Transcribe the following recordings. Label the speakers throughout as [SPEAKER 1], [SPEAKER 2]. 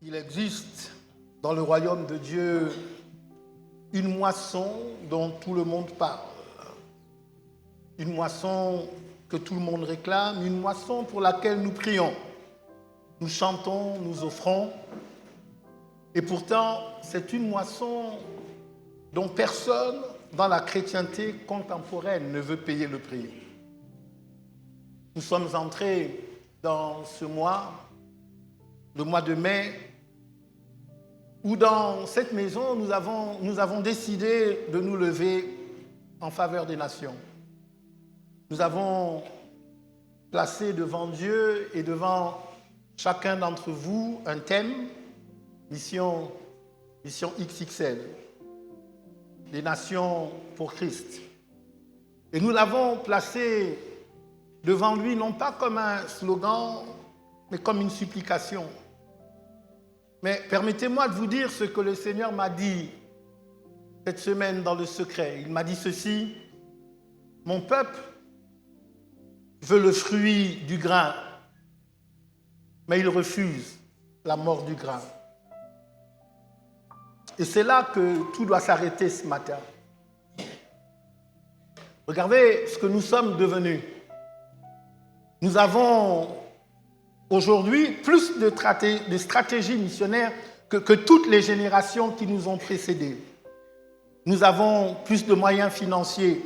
[SPEAKER 1] Il existe dans le royaume de Dieu une moisson dont tout le monde parle. Une moisson que tout le monde réclame, une moisson pour laquelle nous prions. Nous chantons, nous offrons. Et pourtant, c'est une moisson dont personne dans la chrétienté contemporaine ne veut payer le prix. Nous sommes entrés dans ce mois, le mois de mai, où dans cette maison, nous avons décidé de nous lever en faveur des nations. Nous avons placé devant Dieu et devant chacun d'entre vous un thème, mission XXL, les nations pour Christ. Et nous l'avons placé devant lui, non pas comme un slogan, mais comme une supplication. Mais permettez-moi de vous dire ce que le Seigneur m'a dit cette semaine dans le secret. Il m'a dit ceci: mon peuple veut le fruit du grain, mais il refuse la mort du grain. Et c'est là que tout doit s'arrêter ce matin. Regardez ce que nous sommes devenus. Nous avons aujourd'hui plus de stratégies missionnaires que toutes les générations qui nous ont précédés. Nous avons plus de moyens financiers,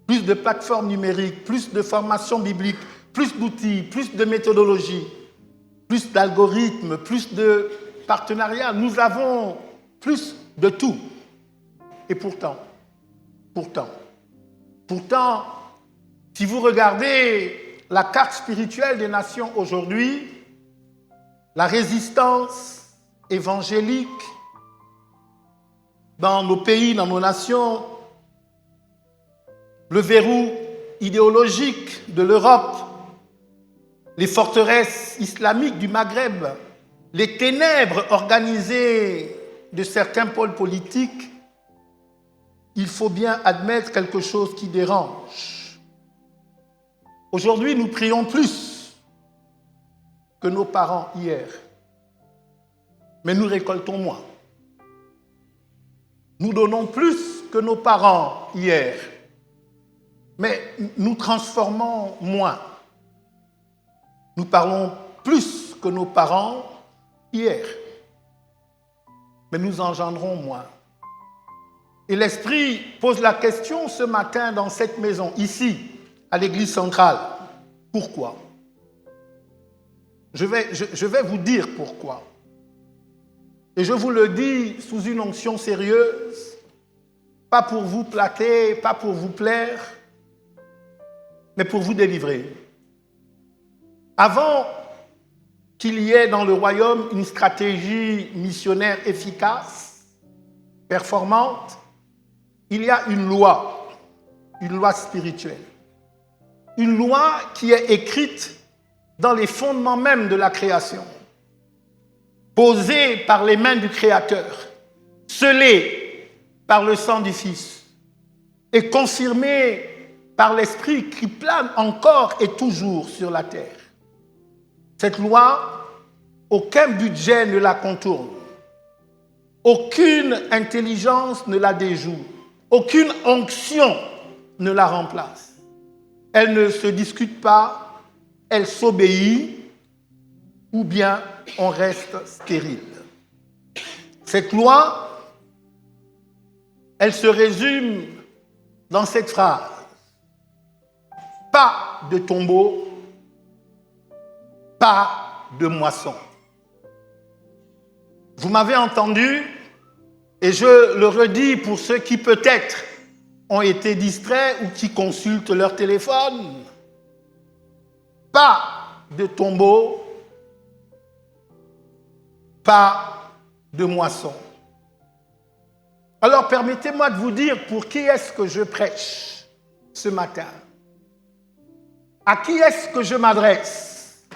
[SPEAKER 1] plus de plateformes numériques, plus de formations bibliques, plus d'outils, plus de méthodologies, plus d'algorithmes, plus de partenariats. Nous avons plus de tout. Et pourtant, si vous regardez la carte spirituelle des nations aujourd'hui, la résistance évangélique dans nos pays, dans nos nations, le verrou idéologique de l'Europe, les forteresses islamiques du Maghreb, les ténèbres organisées de certains pôles politiques, il faut bien admettre quelque chose qui dérange. Aujourd'hui, nous prions plus que nos parents hier, mais nous récoltons moins. Nous donnons plus que nos parents hier, mais nous transformons moins. Nous parlons plus que nos parents hier, mais nous engendrons moins. Et l'Esprit pose la question ce matin dans cette maison, ici, à l'église centrale. Pourquoi ? Je vais vous dire pourquoi. Et je vous le dis sous une onction sérieuse, pas pour vous flatter, pas pour vous plaire, mais pour vous délivrer. Avant qu'il y ait dans le royaume une stratégie missionnaire efficace, performante, il y a une loi spirituelle. Une loi qui est écrite dans les fondements même de la création, posée par les mains du Créateur, scellée par le sang du Fils et confirmée par l'Esprit qui plane encore et toujours sur la terre. Cette loi, aucun budget ne la contourne, aucune intelligence ne la déjoue, aucune onction ne la remplace. Elle ne se discute pas, elle s'obéit, ou bien on reste stérile. Cette loi, elle se résume dans cette phrase: pas de tombeau, pas de moisson. Vous m'avez entendu, et je le redis pour ceux qui peut-être ont été distraits ou qui consultent leur téléphone. Pas de tombeau, pas de moisson. Alors permettez-moi de vous dire pour qui est-ce que je prêche ce matin. À qui est-ce que je m'adresse?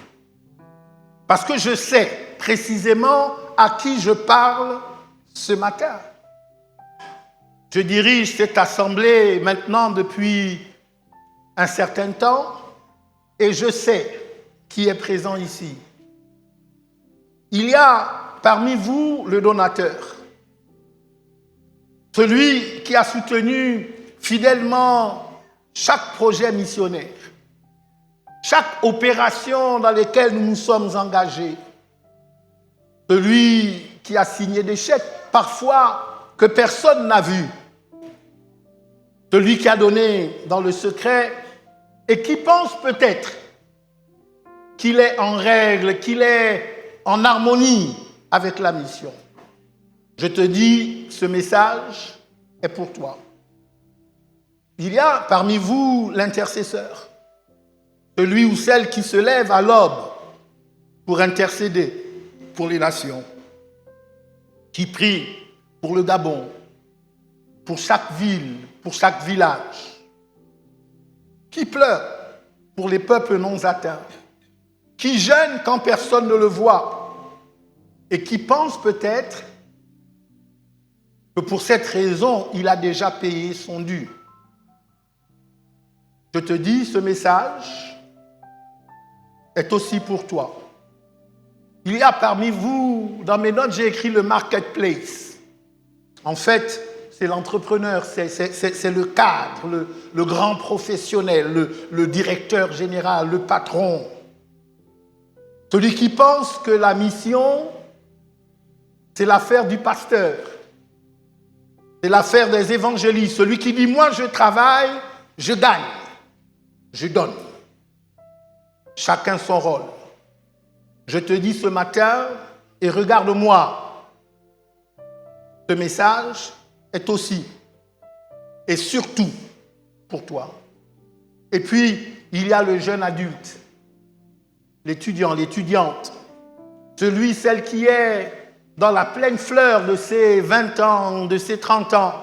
[SPEAKER 1] Parce que je sais précisément à qui je parle ce matin. Je dirige cette assemblée maintenant depuis un certain temps et je sais qui est présent ici. Il y a parmi vous le donateur, celui qui a soutenu fidèlement chaque projet missionnaire, chaque opération dans laquelle nous nous sommes engagés, celui qui a signé des chèques, parfois que personne n'a vu, celui qui a donné dans le secret et qui pense peut-être qu'il est en règle, qu'il est en harmonie avec la mission. Je te dis, ce message est pour toi. Il y a parmi vous l'intercesseur, celui ou celle qui se lève à l'aube pour intercéder pour les nations, qui prie pour le Gabon, pour chaque ville, pour chaque village, qui pleure pour les peuples non atteints, qui jeûne quand personne ne le voit et qui pense peut-être que pour cette raison, il a déjà payé son dû. Je te dis, ce message est aussi pour toi. Il y a parmi vous, dans mes notes, j'ai écrit le marketplace. En fait, c'est l'entrepreneur, c'est le cadre, le grand professionnel, le directeur général, le patron. Celui qui pense que la mission, c'est l'affaire du pasteur. C'est l'affaire des évangélistes. Celui qui dit, moi je travaille, je gagne, je donne. Chacun son rôle. Je te dis ce matin, et regarde-moi, ce message est aussi et surtout pour toi. Et puis, il y a le jeune adulte, l'étudiant, l'étudiante, celui, celle qui est dans la pleine fleur de ses 20 ans, de ses 30 ans,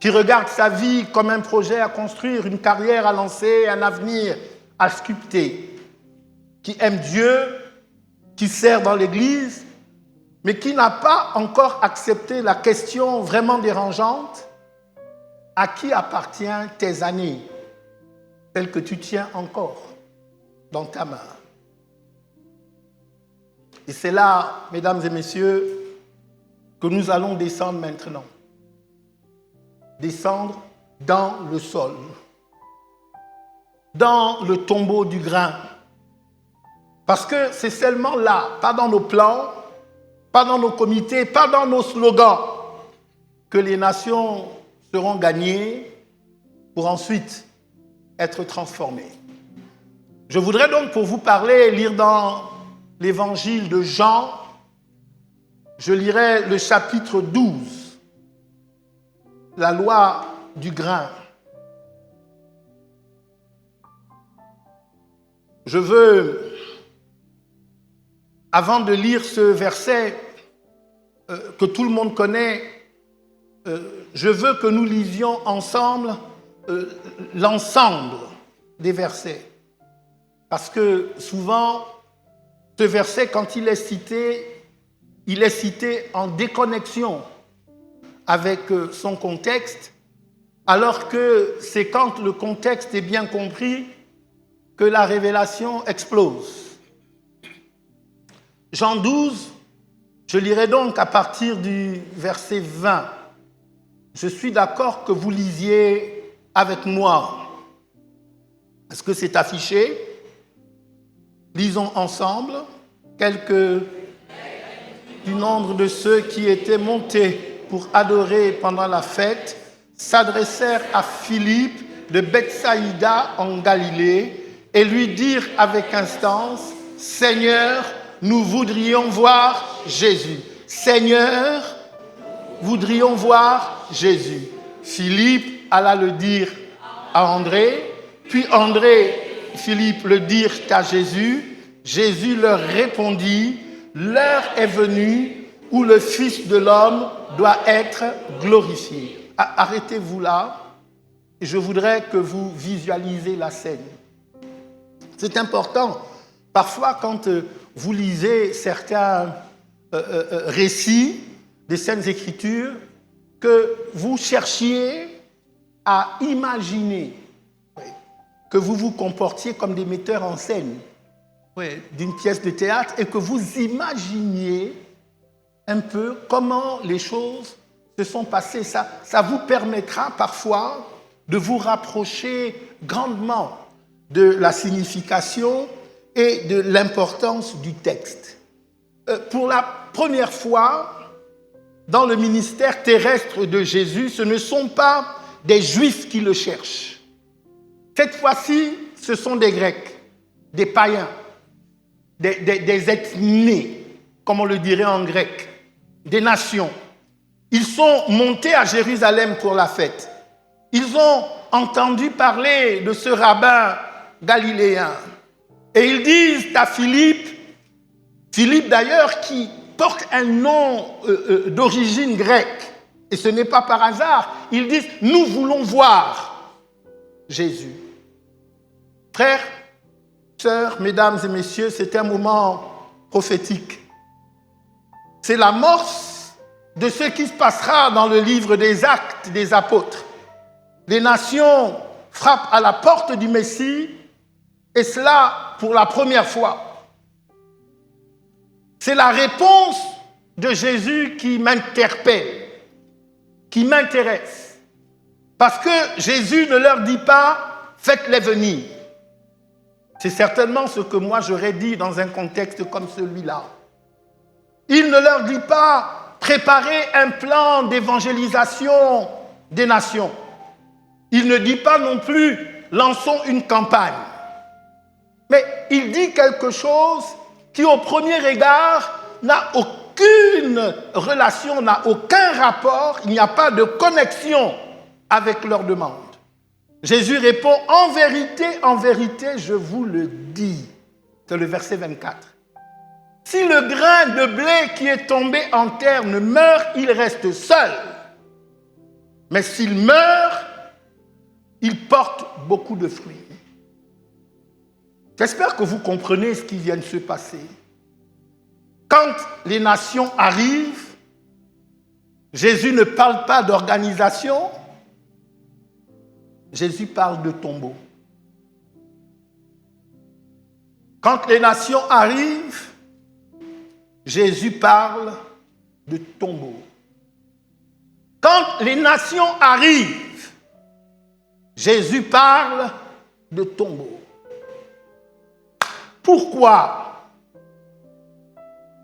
[SPEAKER 1] qui regarde sa vie comme un projet à construire, une carrière à lancer, un avenir à sculpter, qui aime Dieu, qui sert dans l'Église, mais qui n'a pas encore accepté la question vraiment dérangeante: à qui appartiennent tes années, celles que tu tiens encore dans ta main? Et c'est là, mesdames et messieurs, que nous allons descendre maintenant. Descendre dans le sol, dans le tombeau du grain. Parce que c'est seulement là, pas dans nos plans, pas dans nos comités, pas dans nos slogans, que les nations seront gagnées pour ensuite être transformées. Je voudrais donc pour vous parler, lire dans l'évangile de Jean, je lirai le chapitre 12, la loi du grain. Je veux, avant de lire ce verset que tout le monde connaît, je veux que nous lisions ensemble l'ensemble des versets. Parce que souvent, ce verset, quand il est cité en déconnexion avec son contexte, alors que c'est quand le contexte est bien compris que la révélation explose. Jean 12, je lirai donc à partir du verset 20. Je suis d'accord que vous lisiez avec moi. Est-ce que c'est affiché? Lisons ensemble. Quelques du nombre de ceux qui étaient montés pour adorer pendant la fête s'adressèrent à Philippe de Bethsaïda en Galilée et lui dirent avec instance: Seigneur, nous voudrions voir Jésus. Seigneur, voudrions voir Jésus. Philippe alla le dire à André, puis Philippe le dirent à Jésus. Jésus leur répondit: l'heure est venue où le Fils de l'homme doit être glorifié. Arrêtez-vous là. Je voudrais que vous visualisez la scène. C'est important. Parfois, quand vous lisez certains récits des Saintes Écritures, que vous cherchiez à imaginer que vous vous comportiez comme des metteurs en scène. d'une pièce de théâtre et que vous imaginiez un peu comment les choses se sont passées. Ça vous permettra parfois de vous rapprocher grandement de la signification et de l'importance du texte. Pour la première fois, dans le ministère terrestre de Jésus, ce ne sont pas des Juifs qui le cherchent. Cette fois-ci, ce sont des Grecs, des païens, des ethnies, comme on le dirait en grec, des nations. Ils sont montés à Jérusalem pour la fête. Ils ont entendu parler de ce rabbin galiléen. Et ils disent à Philippe d'ailleurs qui porte un nom d'origine grecque, et ce n'est pas par hasard, ils disent « Nous voulons voir Jésus ». Frères, sœurs, mesdames et messieurs, c'est un moment prophétique. C'est l'amorce de ce qui se passera dans le livre des Actes des Apôtres. Les nations frappent à la porte du Messie, et cela pour la première fois. C'est la réponse de Jésus qui m'interpelle, qui m'intéresse. Parce que Jésus ne leur dit pas « faites-les venir ». C'est certainement ce que moi j'aurais dit dans un contexte comme celui-là. Il ne leur dit pas « préparez un plan d'évangélisation des nations ». Il ne dit pas non plus « lançons une campagne ». Mais il dit quelque chose qui, au premier regard, n'a aucune relation, n'a aucun rapport, il n'y a pas de connexion avec leur demande. Jésus répond « en vérité, je vous le dis ». C'est le verset 24. Si le grain de blé qui est tombé en terre ne meurt, il reste seul. Mais s'il meurt, il porte beaucoup de fruits. J'espère que vous comprenez ce qui vient de se passer. Quand les nations arrivent, Jésus ne parle pas d'organisation, Jésus parle de tombeau. Quand les nations arrivent, Jésus parle de tombeau. Quand les nations arrivent, Jésus parle de tombeau. Pourquoi?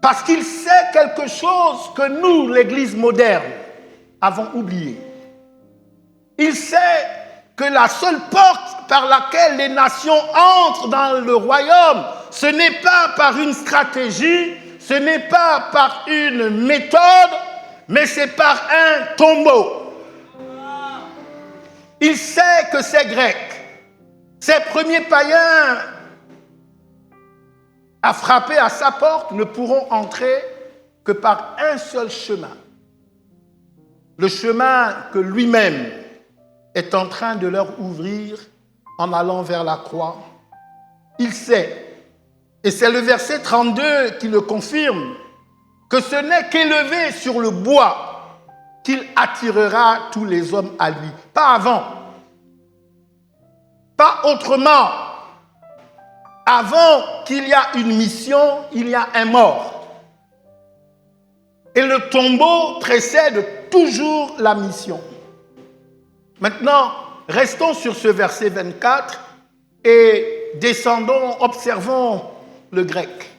[SPEAKER 1] Parce qu'il sait quelque chose que nous, l'Église moderne, avons oublié. Il sait que la seule porte par laquelle les nations entrent dans le royaume, ce n'est pas par une stratégie, ce n'est pas par une méthode, mais c'est par un tombeau. Il sait que ces Grecs, ces premiers païens à frapper à sa porte, ne pourront entrer que par un seul chemin. Le chemin que lui-même est en train de leur ouvrir en allant vers la croix. Il sait, et c'est le verset 32 qui le confirme, que ce n'est qu'élevé sur le bois qu'il attirera tous les hommes à lui. Pas avant, pas autrement. Avant qu'il y a une mission, il y a un mort. Et le tombeau précède toujours la mission. Maintenant, restons sur ce verset 24 et descendons, observons le grec.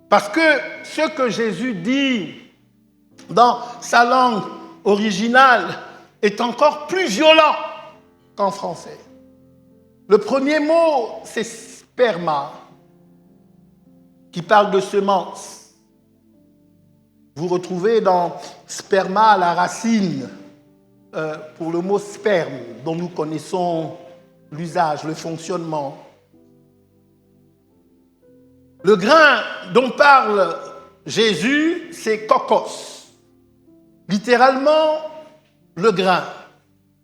[SPEAKER 1] Parce que ce que Jésus dit dans sa langue originale est encore plus violent qu'en français. Le premier mot, c'est sperma, qui parle de semence. Vous retrouvez dans sperma la racine pour le mot sperme, dont nous connaissons l'usage, le fonctionnement. Le grain dont parle Jésus, c'est kokos. Littéralement, le grain,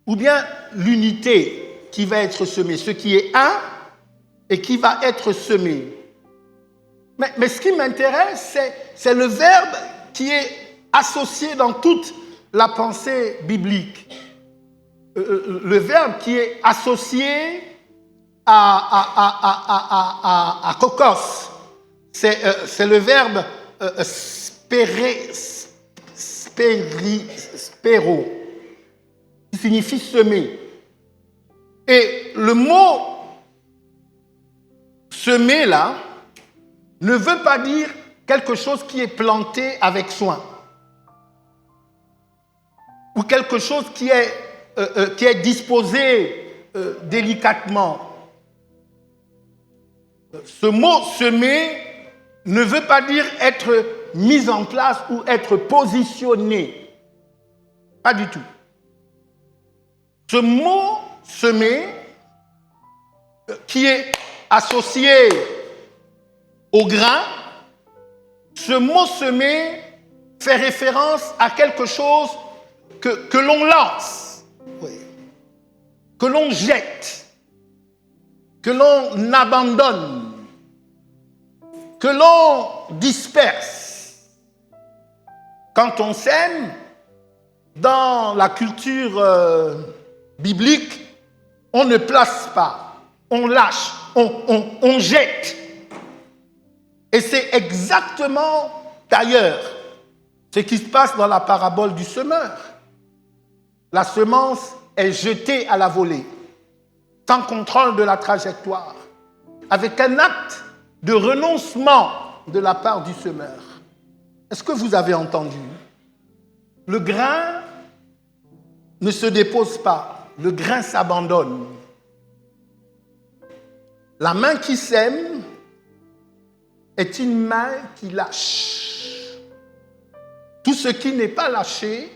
[SPEAKER 1] ou bien l'unité qui va être semée, ce qui est un et qui va être semé. Mais ce qui m'intéresse, c'est le verbe qui est associé dans toute la pensée biblique. Le verbe qui est associé à kokos. c'est le verbe spero, qui signifie semer. Et le mot semer là ne veut pas dire quelque chose qui est planté avec soin ou quelque chose qui est disposé délicatement. Ce mot semer ne veut pas dire être mis en place ou être positionné. Pas du tout. Ce mot semer, qui est associé au grain, ce mot semer fait référence à quelque chose que l'on lance, que l'on jette, que l'on abandonne, que l'on disperse. Quand on sème, dans la culture biblique, on ne place pas, on lâche, on jette. Et c'est exactement d'ailleurs ce qui se passe dans la parabole du semeur. La semence est jetée à la volée, sans contrôle de la trajectoire, avec un acte de renoncement de la part du semeur. Est-ce que vous avez entendu? Le grain ne se dépose pas, le grain s'abandonne. La main qui sème est une main qui lâche. Tout ce qui n'est pas lâché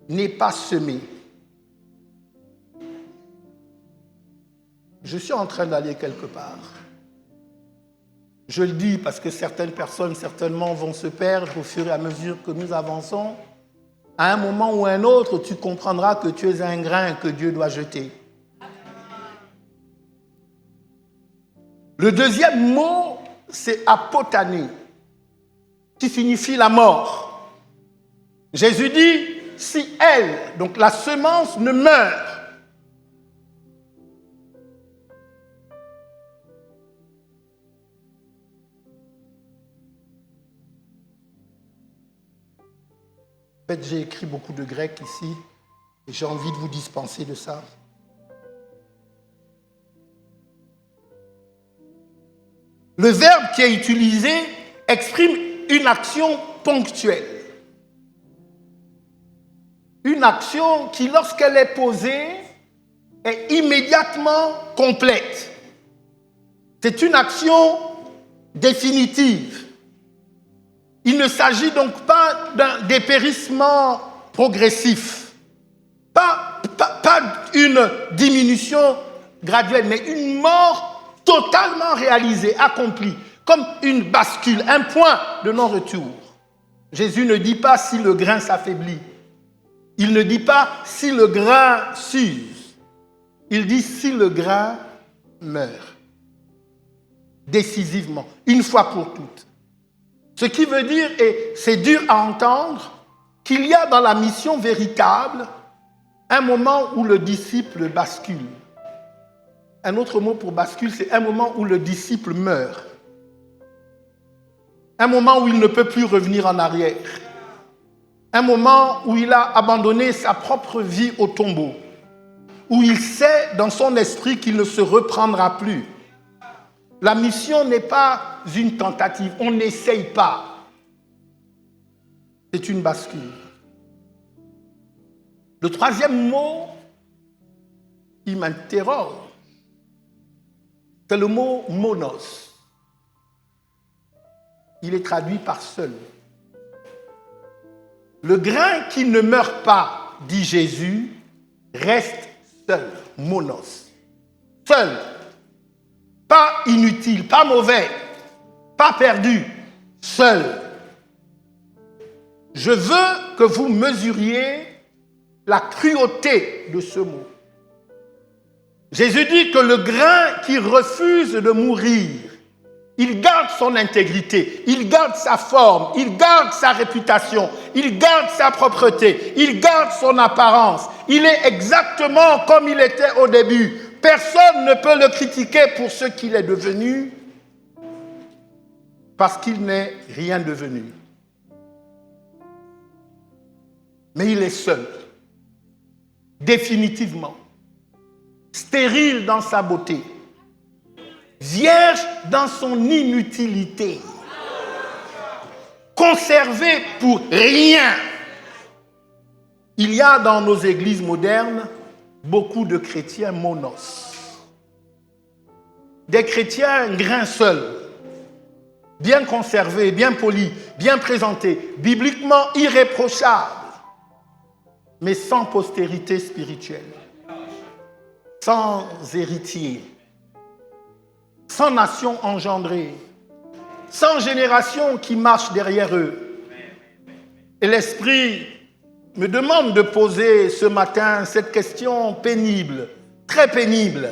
[SPEAKER 1] n'est pas semé. Je suis en train d'aller quelque part. Je le dis parce que certaines personnes certainement vont se perdre au fur et à mesure que nous avançons. À un moment ou un autre, tu comprendras que tu es un grain que Dieu doit jeter. Le deuxième mot, c'est apotané, qui signifie la mort. Jésus dit, si elle, donc la semence, ne meurt, en fait, j'ai écrit beaucoup de grec ici et j'ai envie de vous dispenser de ça. Le verbe qui est utilisé exprime une action ponctuelle. Une action qui, lorsqu'elle est posée, est immédiatement complète. C'est une action définitive. Il ne s'agit donc pas d'un dépérissement progressif, pas une diminution graduelle, mais une mort totalement réalisée, accomplie, comme une bascule, un point de non-retour. Jésus ne dit pas si le grain s'affaiblit. Il ne dit pas si le grain s'use. Il dit si le grain meurt. Décisivement, une fois pour toutes. Ce qui veut dire, et c'est dur à entendre, qu'il y a dans la mission véritable un moment où le disciple bascule. Un autre mot pour bascule, c'est un moment où le disciple meurt. Un moment où il ne peut plus revenir en arrière. Un moment où il a abandonné sa propre vie au tombeau. Où il sait dans son esprit qu'il ne se reprendra plus. La mission n'est pas une tentative, on n'essaye pas. C'est une bascule. Le troisième mot qui m'interroge, c'est le mot monos. Il est traduit par seul. Le grain qui ne meurt pas, dit Jésus, reste seul, monos. Seul. Pas inutile, pas mauvais, pas perdu, seul. Je veux que vous mesuriez la cruauté de ce mot. Jésus dit que le grain qui refuse de mourir, il garde son intégrité, il garde sa forme, il garde sa réputation, il garde sa propreté, il garde son apparence. Il est exactement comme il était au début. Personne ne peut le critiquer pour ce qu'il est devenu. parce qu'il n'est rien devenu. Mais il est seul, définitivement, stérile dans sa beauté, vierge dans son inutilité, conservé pour rien. Il y a dans nos églises modernes beaucoup de chrétiens monos. Des chrétiens grains seuls, bien conservés, bien polis, bien présentés, bibliquement irréprochables, mais sans postérité spirituelle, sans héritier, sans nation engendrée, sans génération qui marche derrière eux. Et l'Esprit me demande de poser ce matin cette question pénible, très pénible.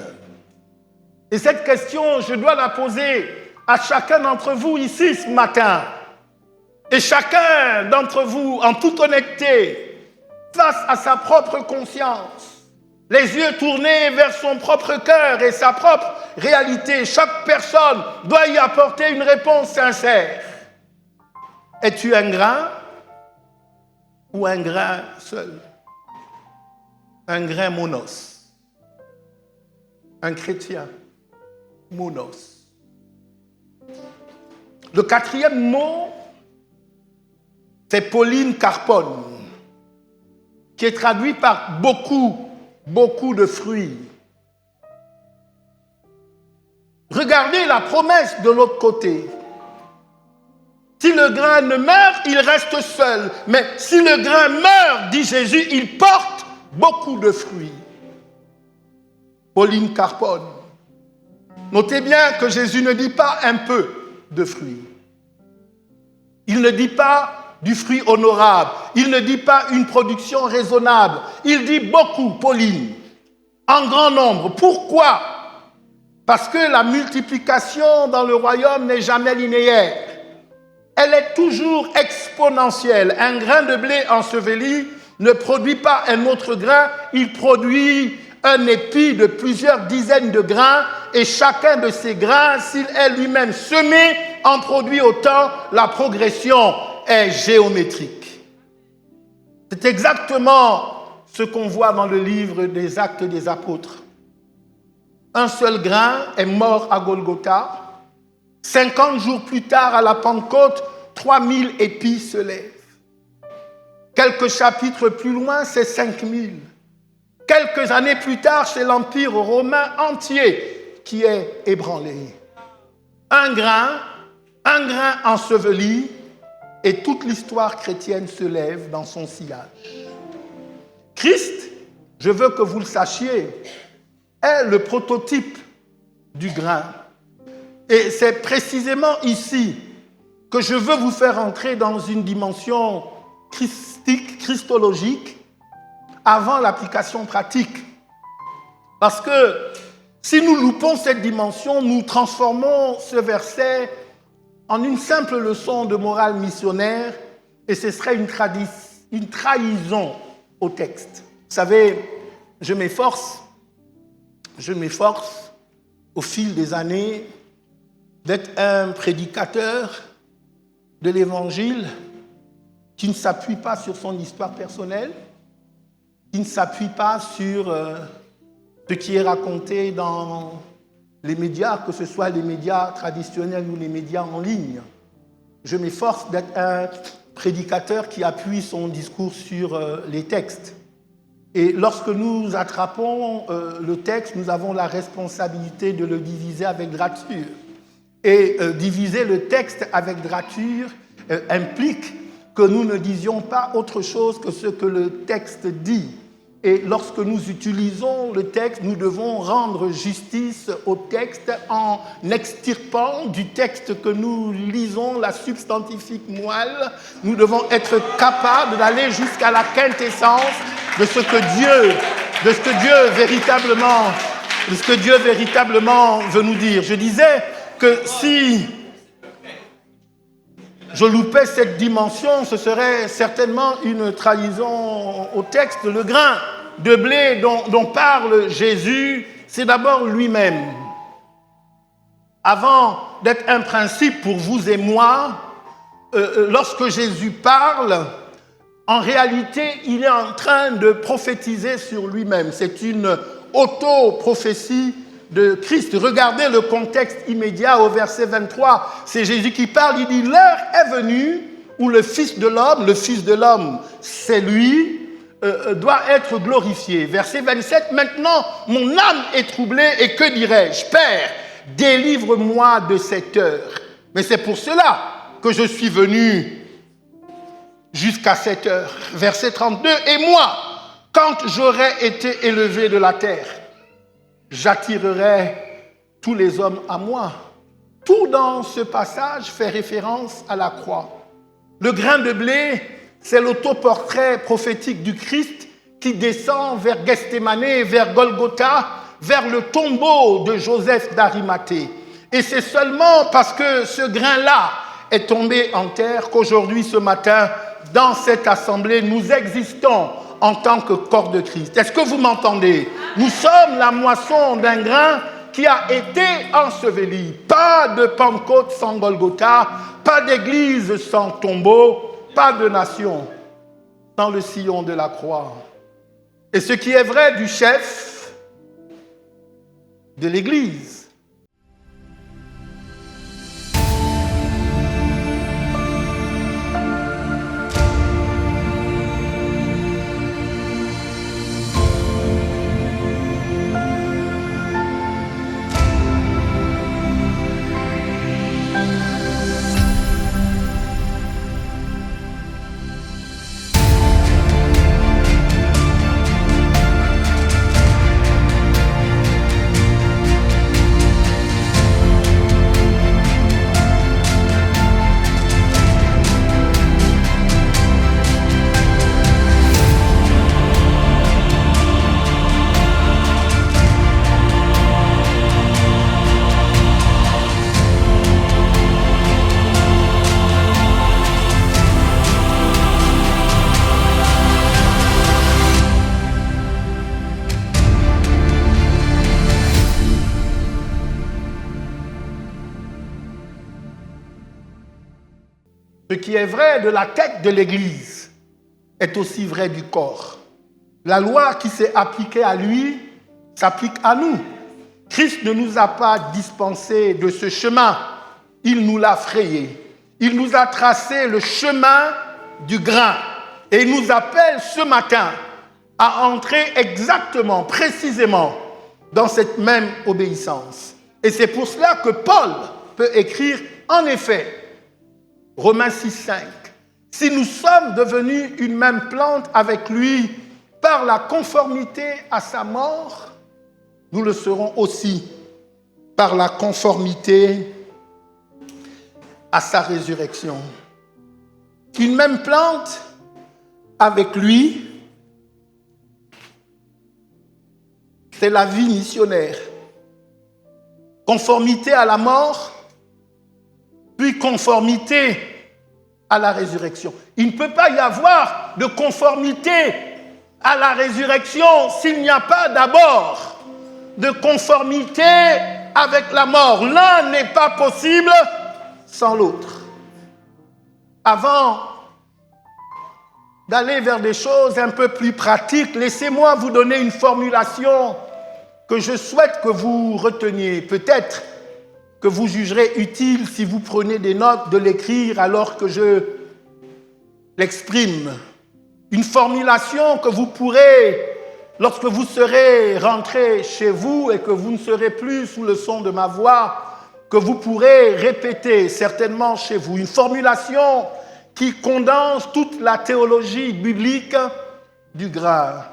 [SPEAKER 1] Et cette question, je dois la poser à chacun d'entre vous ici ce matin. Et chacun d'entre vous, en toute honnêteté, face à sa propre conscience, les yeux tournés vers son propre cœur et sa propre réalité. Chaque personne doit y apporter une réponse sincère. Es-tu un grain ou un grain seul? Un grain monos. Un chrétien monos. Le quatrième mot, c'est Pauline Carpone, qui est traduit par beaucoup de fruits. Regardez la promesse de l'autre côté. Si le grain ne meurt, il reste seul. Mais si le grain meurt, dit Jésus, il porte beaucoup de fruits. Pauline Carpone. Notez bien que Jésus ne dit pas un peu de fruits. Il ne dit pas du fruit honorable. Il ne dit pas une production raisonnable. Il dit beaucoup, Pauline, en grand nombre. Pourquoi? Parce que la multiplication dans le royaume n'est jamais linéaire. Elle est toujours exponentielle. Un grain de blé enseveli ne produit pas un autre grain, il produit un épi de plusieurs dizaines de grains, et chacun de ces grains, s'il est lui-même semé, en produit autant. La progression est géométrique. C'est exactement ce qu'on voit dans le livre des Actes des Apôtres. Un seul grain est mort à Golgotha. 50 jours plus tard, à la Pentecôte, 3000 épis se lèvent. Quelques chapitres plus loin, c'est 5000. Quelques années plus tard, c'est l'Empire romain entier qui est ébranlé. Un grain enseveli, et toute l'histoire chrétienne se lève dans son sillage. Christ, je veux que vous le sachiez, est le prototype du grain. Et c'est précisément ici que je veux vous faire entrer dans une dimension christique, christologique, avant l'application pratique. Parce que si nous loupons cette dimension, nous transformons ce verset en une simple leçon de morale missionnaire, et ce serait une trahison au texte. Vous savez, je m'efforce au fil des années d'être un prédicateur de l'Évangile qui ne s'appuie pas sur son histoire personnelle, qui ne s'appuie pas sur ce qui est raconté dans les médias, que ce soit les médias traditionnels ou les médias en ligne. Je m'efforce d'être un prédicateur qui appuie son discours sur les textes. Et lorsque nous attrapons le texte, nous avons la responsabilité de le diviser avec droiture. Et diviser le texte avec droiture implique que nous ne disions pas autre chose que ce que le texte dit. Et lorsque nous utilisons le texte, nous devons rendre justice au texte en extirpant du texte que nous lisons la substantifique moelle. Nous devons être capables d'aller jusqu'à la quintessence de ce que Dieu véritablement veut nous dire. Je disais que si je loupais cette dimension, ce serait certainement une trahison au texte. Le grain de blé dont parle Jésus, c'est d'abord lui-même. Avant d'être un principe pour vous et moi. Lorsque Jésus parle, en réalité, il est en train de prophétiser sur lui-même. C'est une auto-prophétie de Christ. Regardez le contexte immédiat au verset 23. C'est Jésus qui parle. Il dit, l'heure est venue où le Fils de l'homme, c'est lui, doit être glorifié. Verset 27, maintenant, mon âme est troublée et que dirais-je? Père, délivre-moi de cette heure. Mais c'est pour cela que je suis venu jusqu'à cette heure. Verset 32, et moi, quand j'aurai été élevé de la terre, j'attirerai tous les hommes à moi. Tout dans ce passage fait référence à la croix. Le grain de blé, c'est l'autoportrait prophétique du Christ qui descend vers Gethsémanée, vers Golgotha, vers le tombeau de Joseph d'Arimathée. Et c'est seulement parce que ce grain-là est tombé en terre qu'aujourd'hui, ce matin, dans cette assemblée, nous existons en tant que corps de Christ. Est-ce que vous m'entendez? Nous sommes la moisson d'un grain qui a été enseveli. Pas de Pentecôte sans Golgotha, pas d'église sans tombeau, pas de nation sans le sillon de la croix. Et ce qui est vrai du chef de l'église. Ce qui est vrai de la tête de l'Église est aussi vrai du corps. La loi qui s'est appliquée à lui s'applique à nous. Christ ne nous a pas dispensé de ce chemin, il nous l'a frayé. Il nous a tracé le chemin du grain et il nous appelle ce matin à entrer exactement, précisément dans cette même obéissance. Et c'est pour cela que Paul peut écrire en effet Romains 6, 5. Si nous sommes devenus une même plante avec lui par la conformité à sa mort, nous le serons aussi par la conformité à sa résurrection. Une même plante avec lui, c'est la vie missionnaire. Conformité à la mort, puis conformité à la résurrection. Il ne peut pas y avoir de conformité à la résurrection s'il n'y a pas d'abord de conformité avec la mort. L'un n'est pas possible sans l'autre. Avant d'aller vers des choses un peu plus pratiques, laissez-moi vous donner une formulation que je souhaite que vous reteniez. Peut-être que vous jugerez utile, si vous prenez des notes, de l'écrire alors que je l'exprime. Une formulation que vous pourrez, lorsque vous serez rentré chez vous et que vous ne serez plus sous le son de ma voix, que vous pourrez répéter certainement chez vous. Une formulation qui condense toute la théologie biblique du grain.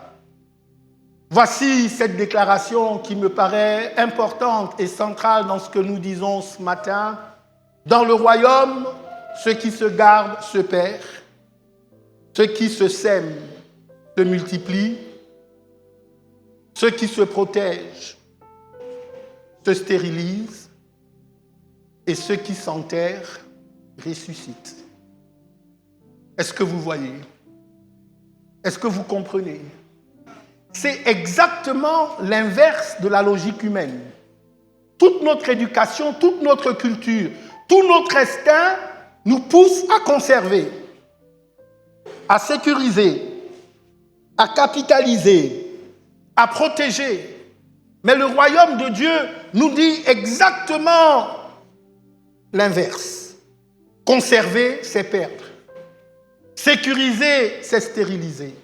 [SPEAKER 1] Voici cette déclaration qui me paraît importante et centrale dans ce que nous disons ce matin. Dans le royaume, ce qui se garde se perd, ce qui se sème se multiplie, ce qui se protège se stérilise et ce qui s'enterre ressuscite. Est-ce que vous voyez? Est-ce que vous comprenez? C'est exactement l'inverse de la logique humaine. toute notre éducation, toute notre culture, tout notre instinct nous pousse à conserver, à sécuriser, à capitaliser, à protéger. Mais le royaume de Dieu nous dit exactement l'inverse. Conserver, c'est perdre. Sécuriser, c'est stériliser.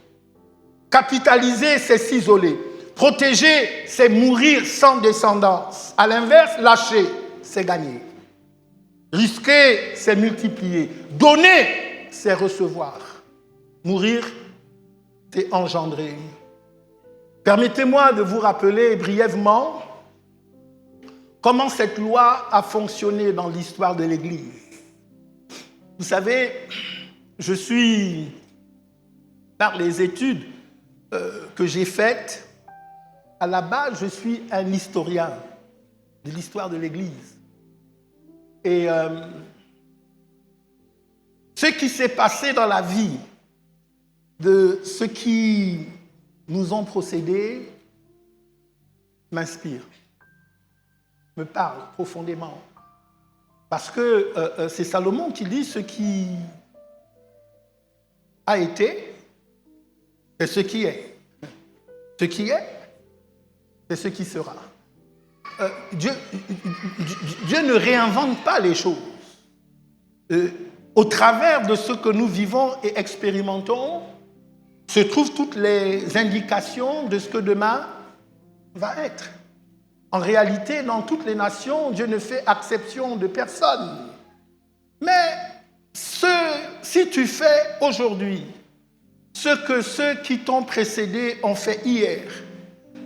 [SPEAKER 1] Capitaliser, c'est s'isoler. Protéger, c'est mourir sans descendance. À l'inverse, lâcher, c'est gagner. Risquer, c'est multiplier. Donner, c'est recevoir. Mourir, c'est engendrer. Permettez-moi de vous rappeler brièvement comment cette loi a fonctionné dans l'histoire de l'Église. Vous savez, je suis, par les études que j'ai faites, à la base, je suis un historien de l'histoire de l'Église. Et ce qui s'est passé dans la vie de ceux qui nous ont procédés m'inspire, me parle profondément. Parce que c'est Salomon qui dit ce qui a été et ce qui est. Ce qui est et ce qui sera. Dieu ne réinvente pas les choses. Au travers de ce que nous vivons et expérimentons, se trouvent toutes les indications de ce que demain va être. En réalité, dans toutes les nations, Dieu ne fait exception de personne. Mais si tu fais aujourd'hui ce que ceux qui t'ont précédé ont fait hier,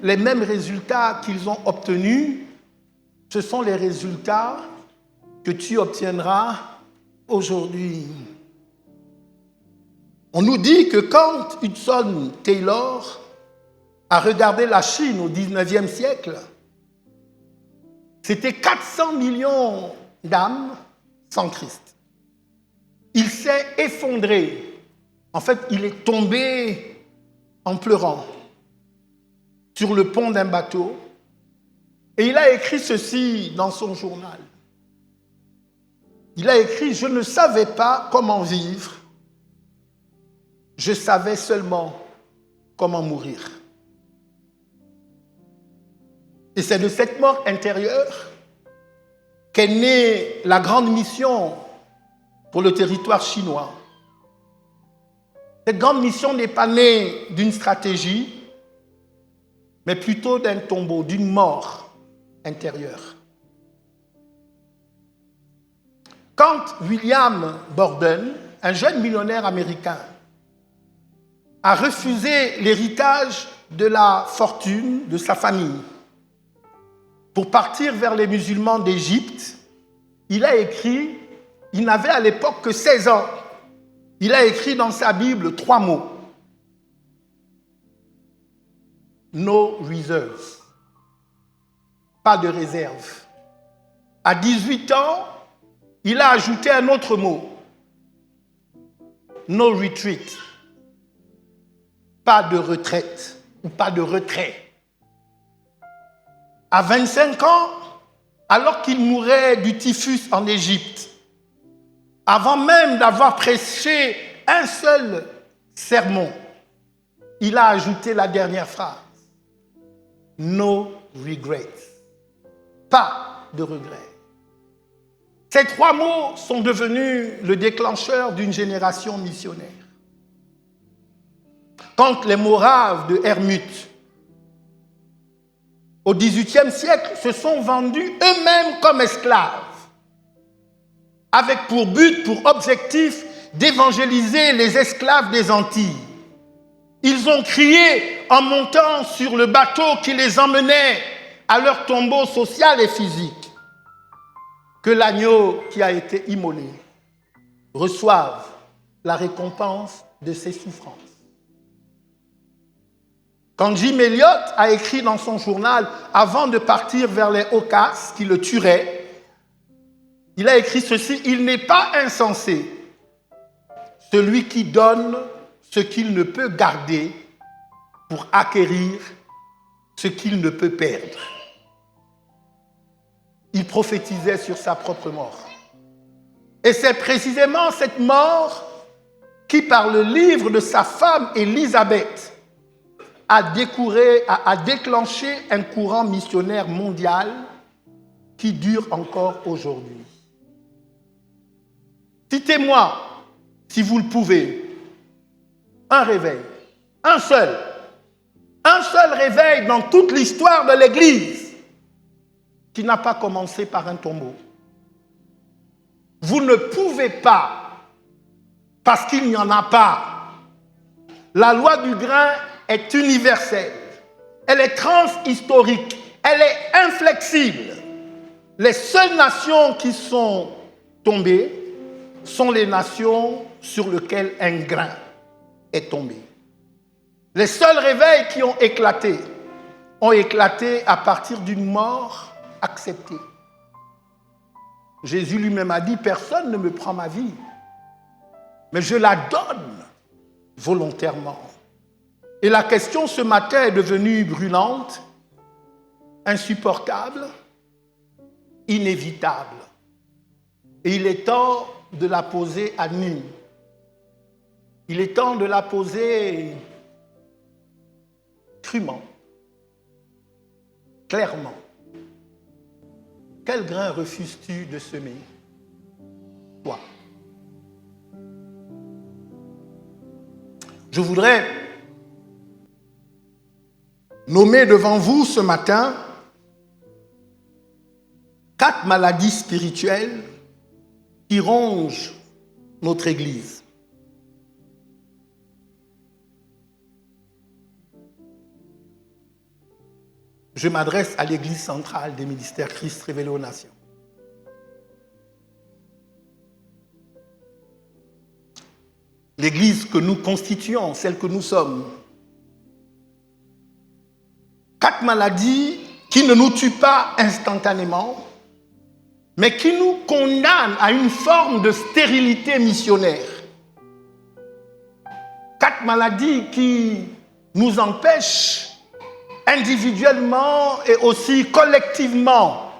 [SPEAKER 1] les mêmes résultats qu'ils ont obtenus, ce sont les résultats que tu obtiendras aujourd'hui. On nous dit que quand Hudson Taylor a regardé la Chine au 19e siècle, c'était 400 millions d'âmes sans Christ. Il s'est effondré. En fait, il est tombé en pleurant sur le pont d'un bateau et il a écrit ceci dans son journal. Il a écrit « Je ne savais pas comment vivre, je savais seulement comment mourir. » Et c'est de cette mort intérieure qu'est née la grande mission pour le territoire chinois. Cette grande mission n'est pas née d'une stratégie, mais plutôt d'un tombeau, d'une mort intérieure. Quand William Borden, un jeune millionnaire américain, a refusé l'héritage de la fortune de sa famille pour partir vers les musulmans d'Égypte, il a écrit, il n'avait à l'époque que 16 ans, il a écrit dans sa Bible 3 mots. No reserves. Pas de réserve. À 18 ans, il a ajouté un autre mot. No retreat. Pas de retraite ou pas de retrait. À 25 ans, alors qu'il mourait du typhus en Égypte, avant même d'avoir prêché un seul sermon, il a ajouté la dernière phrase. No regrets. Pas de regrets. Ces 3 mots sont devenus le déclencheur d'une génération missionnaire. Quand les Moraves de Hermut, au XVIIIe siècle, se sont vendus eux-mêmes comme esclaves, avec pour but, pour objectif, d'évangéliser les esclaves des Antilles. Ils ont crié en montant sur le bateau qui les emmenait à leur tombeau social et physique que l'agneau qui a été immolé reçoive la récompense de ses souffrances. Quand Jim Elliot a écrit dans son journal, avant de partir vers les Hawks qui le tueraient, il a écrit ceci: « Il n'est pas insensé, celui qui donne ce qu'il ne peut garder pour acquérir ce qu'il ne peut perdre. » il prophétisait sur sa propre mort. Et c'est précisément cette mort qui, par le livre de sa femme Élisabeth, a déclenché un courant missionnaire mondial qui dure encore aujourd'hui. Citez-moi, si vous le pouvez, un réveil, un seul réveil dans toute l'histoire de l'Église qui n'a pas commencé par un tombeau. Vous ne pouvez pas, parce qu'il n'y en a pas. La loi du grain est universelle, elle est transhistorique, elle est inflexible. Les seules nations qui sont tombées sont les nations sur lesquelles un grain est tombé. Les seuls réveils qui ont éclaté à partir d'une mort acceptée. Jésus lui-même a dit, personne ne me prend ma vie, mais je la donne volontairement. Et la question ce matin est devenue brûlante, insupportable, inévitable. Et il est temps de la poser à nu. Il est temps de la poser crûment, clairement. Quel grain refuses-tu de semer, toi? Je voudrais nommer devant vous ce matin 4 maladies spirituelles qui rongent notre Église. Je m'adresse à l'Église centrale des ministères Christ révélé aux nations. L'Église que nous constituons, celle que nous sommes. 4 maladies qui ne nous tuent pas instantanément, mais qui nous condamnent à une forme de stérilité missionnaire. 4 maladies qui nous empêchent individuellement et aussi collectivement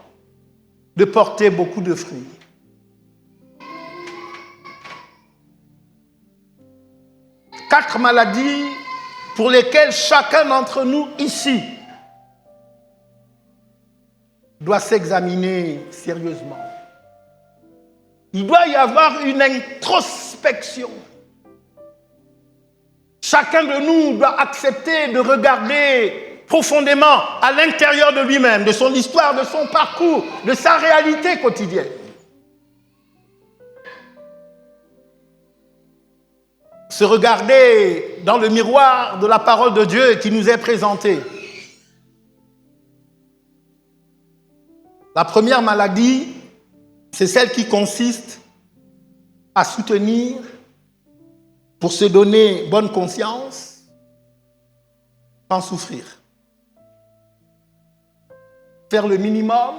[SPEAKER 1] de porter beaucoup de fruits. Quatre maladies pour lesquelles chacun d'entre nous ici doit s'examiner sérieusement. Il doit y avoir une introspection. Chacun de nous doit accepter de regarder profondément à l'intérieur de lui-même, de son histoire, de son parcours, de sa réalité quotidienne. Se regarder dans le miroir de la parole de Dieu qui nous est présentée. La première maladie, c'est celle qui consiste à soutenir, pour se donner bonne conscience, sans souffrir. Faire le minimum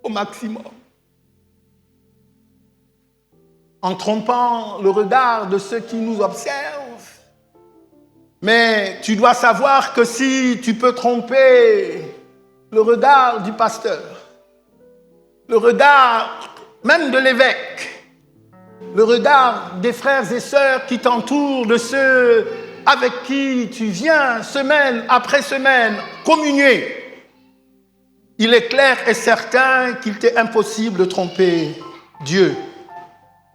[SPEAKER 1] au maximum. En trompant le regard de ceux qui nous observent. Mais tu dois savoir que si tu peux tromper le regard du pasteur, le regard même de l'évêque, le regard des frères et sœurs qui t'entourent, de ceux avec qui tu viens semaine après semaine communier, il est clair et certain qu'il t'est impossible de tromper Dieu,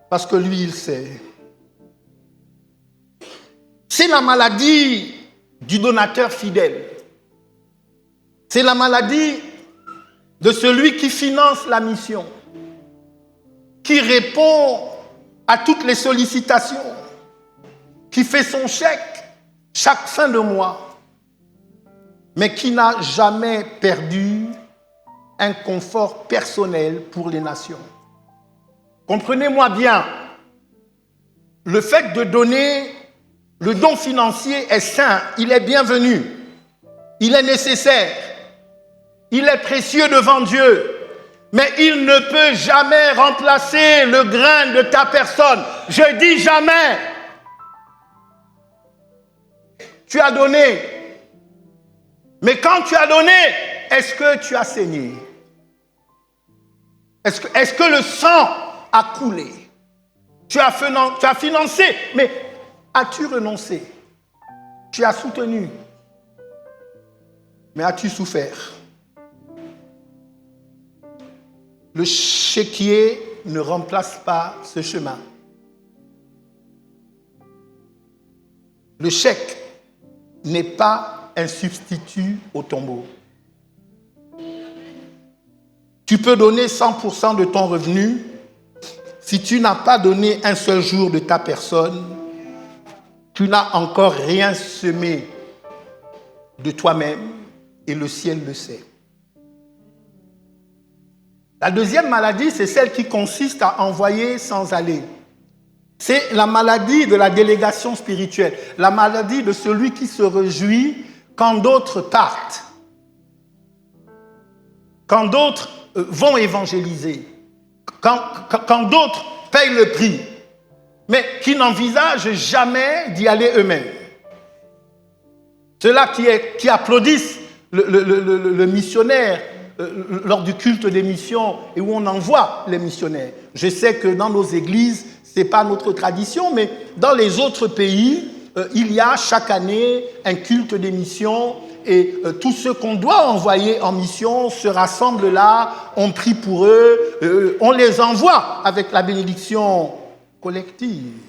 [SPEAKER 1] parce que lui, il sait. C'est la maladie du donateur fidèle. C'est la maladie de celui qui finance la mission, qui répond à toutes les sollicitations, qui fait son chèque chaque fin de mois, mais qui n'a jamais perdu un confort personnel pour les nations. Comprenez-moi bien, le fait de donner, le don financier est sain, il est bienvenu, il est nécessaire, il est précieux devant Dieu, mais il ne peut jamais remplacer le grain de ta personne. Je dis jamais. Tu as donné, mais quand tu as donné, est-ce que tu as saigné? Est-ce que le sang a coulé? Tu as financé, mais as-tu renoncé? Tu as soutenu, mais as-tu souffert? Le chéquier ne remplace pas ce chemin. Le chèque n'est pas un substitut au tombeau. Tu peux donner 100% de ton revenu. Si tu n'as pas donné un seul jour de ta personne, tu n'as encore rien semé de toi-même et le ciel le sait. La deuxième maladie, c'est celle qui consiste à envoyer sans aller. C'est la maladie de la délégation spirituelle, la maladie de celui qui se réjouit quand d'autres partent, quand d'autres vont évangéliser, quand d'autres payent le prix, mais qui n'envisagent jamais d'y aller eux-mêmes. Ceux-là qui applaudissent le missionnaire lors du culte des missions et où on envoie les missionnaires. Je sais que dans nos églises, ce n'est pas notre tradition, mais dans les autres pays, il y a chaque année un culte des missions et tous ceux qu'on doit envoyer en mission se rassemblent là, on prie pour eux, on les envoie avec la bénédiction collective.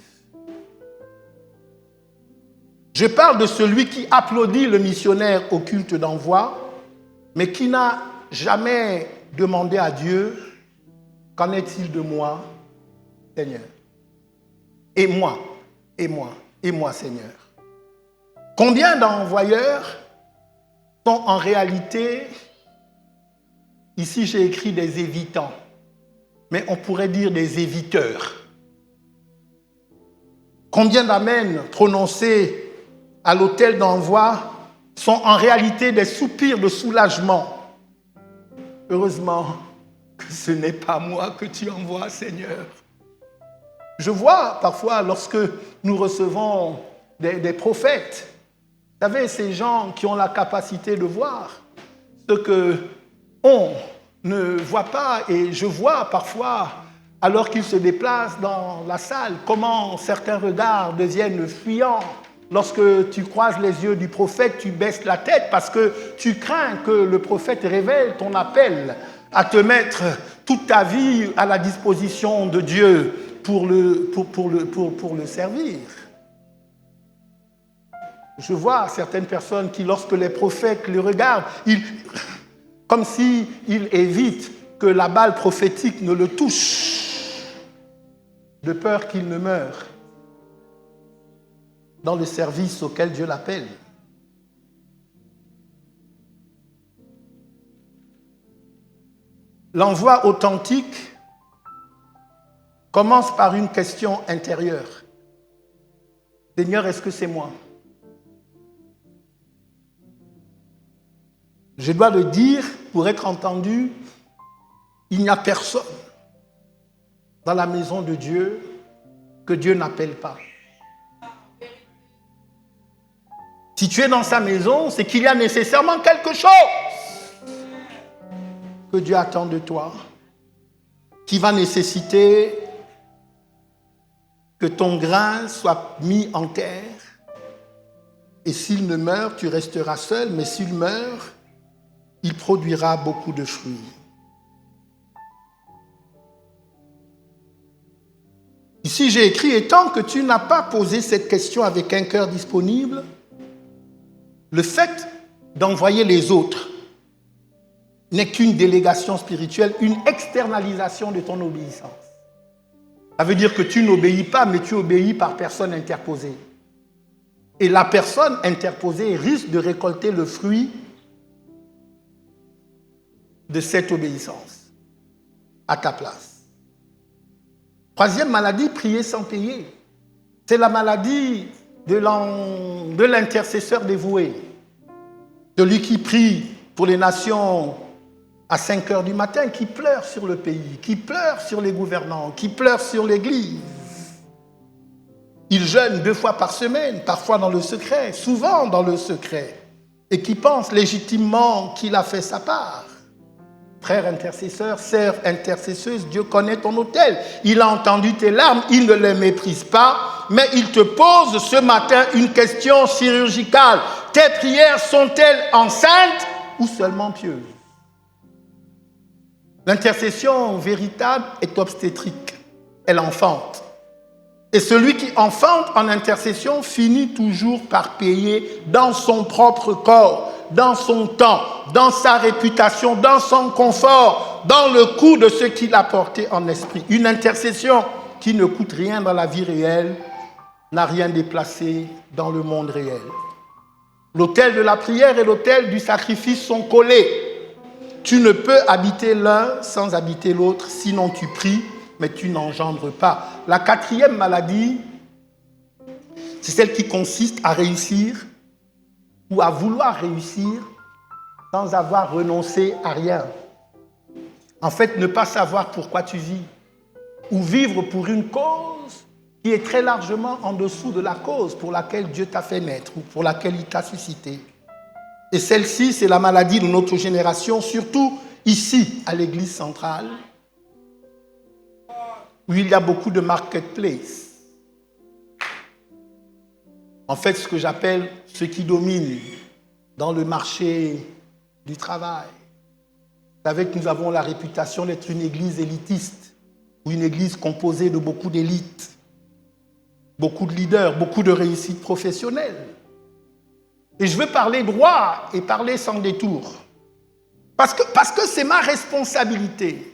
[SPEAKER 1] Je parle de celui qui applaudit le missionnaire au culte d'envoi, mais qui n'a jamais demandé à Dieu, qu'en est-il de moi, Seigneur? Et moi, Seigneur. Combien d'envoyeurs sont en réalité, ici j'ai écrit des évitants, mais on pourrait dire des éviteurs. Combien d'amens prononcés à l'autel d'envoi sont en réalité des soupirs de soulagement? Heureusement que ce n'est pas moi que tu envoies, Seigneur. Je vois parfois lorsque nous recevons des prophètes, vous savez, ces gens qui ont la capacité de voir ce qu'on ne voit pas, et je vois parfois, alors qu'ils se déplacent dans la salle, comment certains regards deviennent fuyants. Lorsque tu croises les yeux du prophète, tu baisses la tête parce que tu crains que le prophète révèle ton appel à te mettre toute ta vie à la disposition de Dieu pour le servir. Je vois certaines personnes qui, lorsque les prophètes les regardent, comme s'ils évitent que la balle prophétique ne le touche, de peur qu'il ne meure dans le service auquel Dieu l'appelle. L'envoi authentique commence par une question intérieure. Seigneur, est-ce que c'est moi? Je dois le dire pour être entendu, il n'y a personne dans la maison de Dieu que Dieu n'appelle pas. Si tu es dans sa maison, c'est qu'il y a nécessairement quelque chose que Dieu attend de toi, qui va nécessiter que ton grain soit mis en terre. Et s'il ne meurt, tu resteras seul, mais s'il meurt, il produira beaucoup de fruits. Ici, j'ai écrit, et tant que tu n'as pas posé cette question avec un cœur disponible, le fait d'envoyer les autres n'est qu'une délégation spirituelle, une externalisation de ton obéissance. Ça veut dire que tu n'obéis pas, mais tu obéis par personne interposée. Et la personne interposée risque de récolter le fruit de cette obéissance à ta place. Troisième maladie, prier sans payer. C'est la maladie de l'intercesseur dévoué. Celui qui prie pour les nations à 5 heures du matin, qui pleure sur le pays, qui pleure sur les gouvernants, qui pleure sur l'Église. Il jeûne 2 fois par semaine, parfois dans le secret, souvent dans le secret. et qui pense légitimement qu'il a fait sa part. Frère intercesseur, sœur intercesseuse, Dieu connaît ton autel. Il a entendu tes larmes, il ne les méprise pas, mais il te pose ce matin une question chirurgicale. Tes prières sont-elles enceintes ou seulement pieuses? L'intercession véritable est obstétrique. Elle enfante. Et celui qui enfante en intercession finit toujours par payer dans son propre corps, dans son temps, dans sa réputation, dans son confort, dans le coût de ce qu'il a porté en esprit. Une intercession qui ne coûte rien dans la vie réelle n'a rien déplacé dans le monde réel. L'autel de la prière et l'autel du sacrifice sont collés. Tu ne peux habiter l'un sans habiter l'autre, sinon tu pries, mais tu n'engendres pas. La quatrième maladie, c'est celle qui consiste à réussir ou à vouloir réussir sans avoir renoncé à rien. En fait, ne pas savoir pourquoi tu vis ou vivre pour une cause qui est très largement en dessous de la cause pour laquelle Dieu t'a fait naître ou pour laquelle il t'a suscité. Et celle-ci, c'est la maladie de notre génération, surtout ici, à l'église centrale, où il y a beaucoup de marketplace. En fait, ce que j'appelle ceux qui dominent dans le marché du travail. Vous savez que nous avons la réputation d'être une église élitiste, ou une église composée de beaucoup d'élites, beaucoup de leaders, beaucoup de réussites professionnelles. Et je veux parler droit et parler sans détour. Parce que c'est ma responsabilité.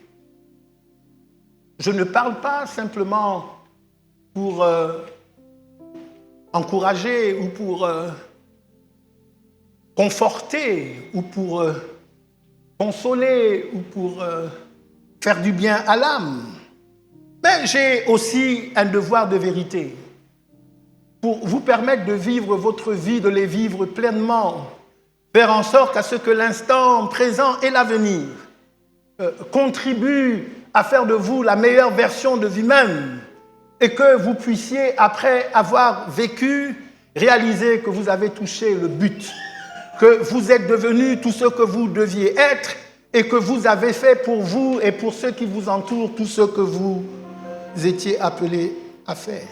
[SPEAKER 1] Je ne parle pas simplement pour encourager ou pour conforter ou pour consoler ou pour faire du bien à l'âme. Mais j'ai aussi un devoir de vérité pour vous permettre de vivre votre vie, de les vivre pleinement, faire en sorte à ce que l'instant présent et l'avenir contribuent à faire de vous la meilleure version de vous-même et que vous puissiez, après avoir vécu, réaliser que vous avez touché le but, que vous êtes devenu tout ce que vous deviez être et que vous avez fait pour vous et pour ceux qui vous entourent tout ce que vous étiez appelés à faire.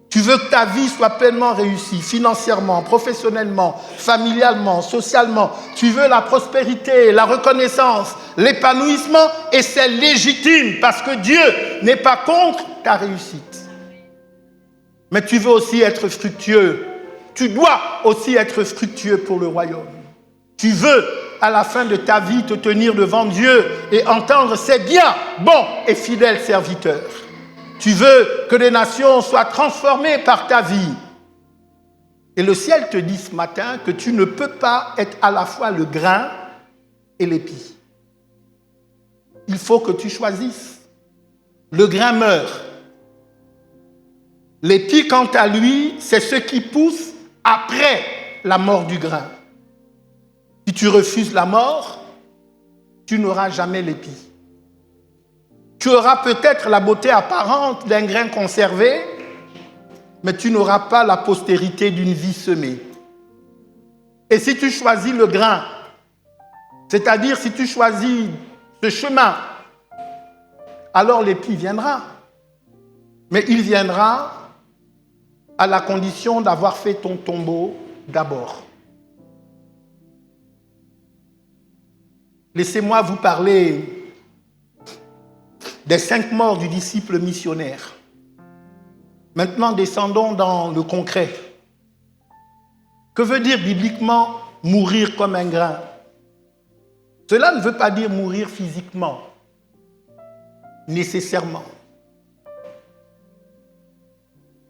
[SPEAKER 1] Tu veux que ta vie soit pleinement réussie, financièrement, professionnellement, familialement, socialement. Tu veux la prospérité, la reconnaissance, l'épanouissement, et c'est légitime parce que Dieu n'est pas contre ta réussite. Mais tu veux aussi être fructueux. Tu dois aussi être fructueux pour le royaume. Tu veux, à la fin de ta vie, te tenir devant Dieu et entendre « C'est bien, bon et fidèle serviteur ». Tu veux que les nations soient transformées par ta vie. Et le ciel te dit ce matin que tu ne peux pas être à la fois le grain et l'épi. Il faut que tu choisisses. Le grain meurt. L'épi, quant à lui, c'est ce qui pousse après la mort du grain. Si tu refuses la mort, tu n'auras jamais l'épi. Tu auras peut-être la beauté apparente d'un grain conservé, mais tu n'auras pas la postérité d'une vie semée. Et si tu choisis le grain, c'est-à-dire si tu choisis ce chemin, alors l'épi viendra. Mais il viendra à la condition d'avoir fait ton tombeau d'abord. Laissez-moi vous parler des 5 morts du disciple missionnaire. Maintenant, descendons dans le concret. Que veut dire bibliquement mourir comme un grain? Cela ne veut pas dire mourir physiquement, nécessairement.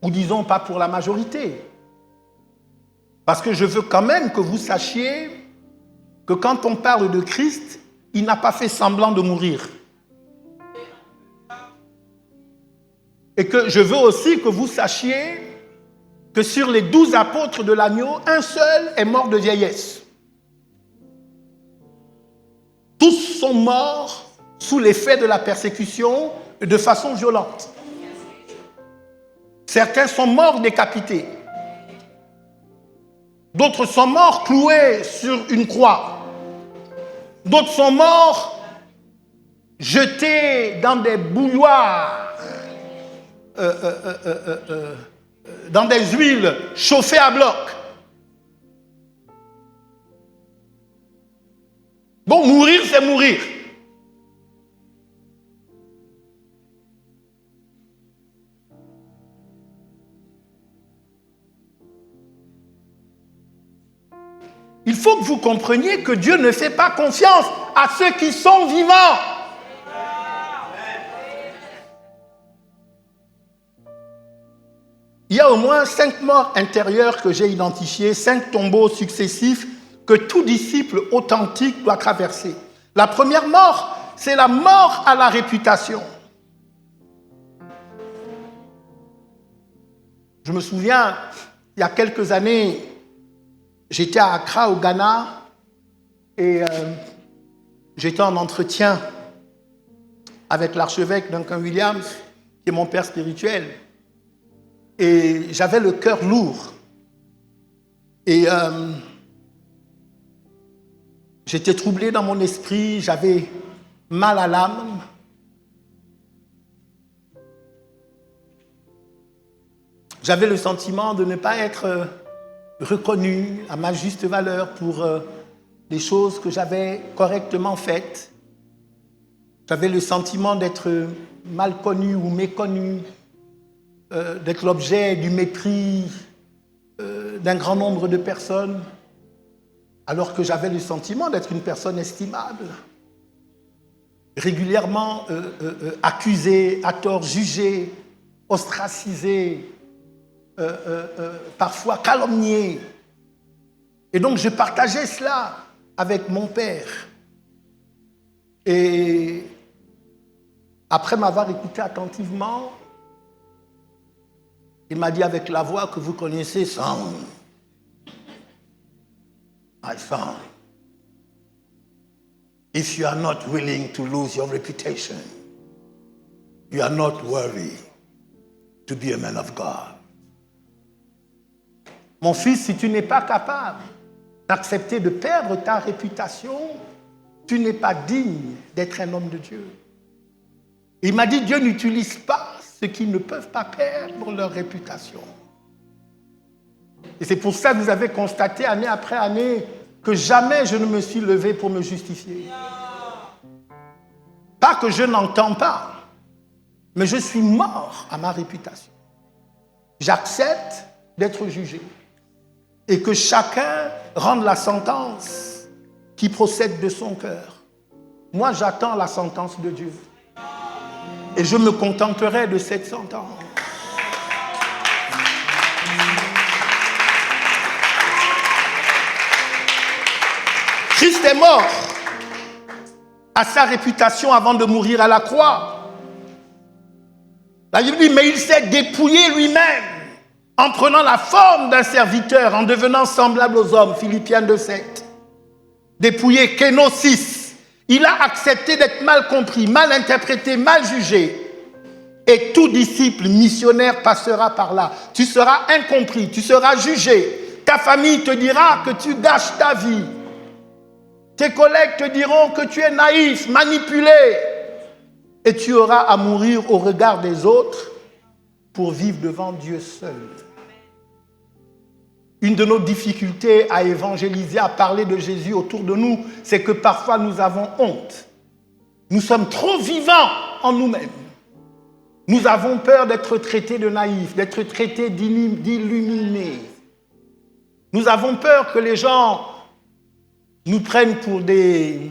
[SPEAKER 1] Ou disons pas pour la majorité. Parce que je veux quand même que vous sachiez que quand on parle de Christ, il n'a pas fait semblant de mourir. Et que je veux aussi que vous sachiez que sur les 12 apôtres de l'agneau, un seul est mort de vieillesse. Tous sont morts sous l'effet de la persécution de façon violente. Certains sont morts décapités. D'autres sont morts cloués sur une croix. D'autres sont morts jetés dans des bouilloires, dans des huiles chauffées à bloc. Bon, mourir, c'est mourir. Il faut que vous compreniez que Dieu ne fait pas confiance à ceux qui sont vivants. Il y a au moins 5 morts intérieures que j'ai identifiées, 5 tombeaux successifs que tout disciple authentique doit traverser. La première mort, c'est la mort à la réputation. Je me souviens, il y a quelques années, j'étais à Accra, au Ghana, et j'étais en entretien avec l'archevêque Duncan Williams, qui est mon père spirituel. Et j'avais le cœur lourd. Et j'étais troublé dans mon esprit, j'avais mal à l'âme. J'avais le sentiment de ne pas être reconnu à ma juste valeur pour les choses que j'avais correctement faites. J'avais le sentiment d'être mal connu ou méconnu, d'être l'objet du mépris d'un grand nombre de personnes, alors que j'avais le sentiment d'être une personne estimable, régulièrement accusée, à tort jugée, ostracisée, parfois calomniée. Et donc je partageais cela avec mon père. Et après m'avoir écouté attentivement, il m'a dit avec la voix que vous connaissez, son, my son, if you are not willing to lose your reputation, you are not worthy to be a man of God. Mon fils, si tu n'es pas capable d'accepter de perdre ta réputation, tu n'es pas digne d'être un homme de Dieu. Il m'a dit, Dieu n'utilise pas ceux qui ne peuvent pas perdre leur réputation. Et c'est pour ça que vous avez constaté année après année que jamais je ne me suis levé pour me justifier. Pas que je n'entends pas, mais je suis mort à ma réputation. J'accepte d'être jugé et que chacun rende la sentence qui procède de son cœur. Moi, j'attends la sentence de Dieu. Et je me contenterai de cette sentence. Christ est mort à sa réputation avant de mourir à la croix. La Bible dit, mais il s'est dépouillé lui-même en prenant la forme d'un serviteur, en devenant semblable aux hommes. Philippiens 2,7. Dépouillé, kénosis. Il a accepté d'être mal compris, mal interprété, mal jugé. Et tout disciple missionnaire passera par là. Tu seras incompris, tu seras jugé. Ta famille te dira que tu gâches ta vie. Tes collègues te diront que tu es naïf, manipulé. Et tu auras à mourir au regard des autres pour vivre devant Dieu seul. Une de nos difficultés à évangéliser, à parler de Jésus autour de nous, c'est que parfois nous avons honte. Nous sommes trop vivants en nous-mêmes. Nous avons peur d'être traités de naïfs, d'être traités d'illuminés. Nous avons peur que les gens nous prennent pour des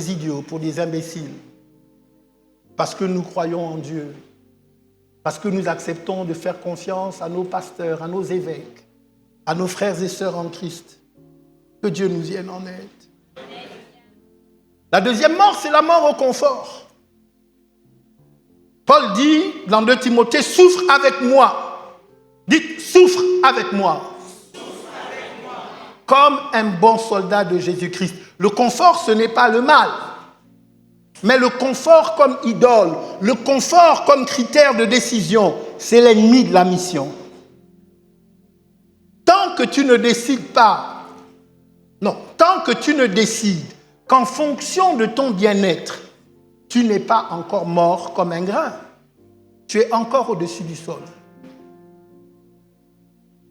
[SPEAKER 1] idiots, pour des imbéciles. Parce que nous croyons en Dieu. Parce que nous acceptons de faire confiance à nos pasteurs, à nos évêques, à nos frères et sœurs en Christ. Que Dieu nous vienne en aide. La deuxième mort, c'est la mort au confort. Paul dit dans 2 Timothée, souffre avec moi. Dites, souffre avec moi. Comme un bon soldat de Jésus-Christ. Le confort, ce n'est pas le mal. Mais le confort comme idole, le confort comme critère de décision, c'est l'ennemi de la mission. tant que tu ne décides pas, non, tant que tu ne décides qu'en fonction de ton bien-être, tu n'es pas encore mort comme un grain. Tu es encore au-dessus du sol.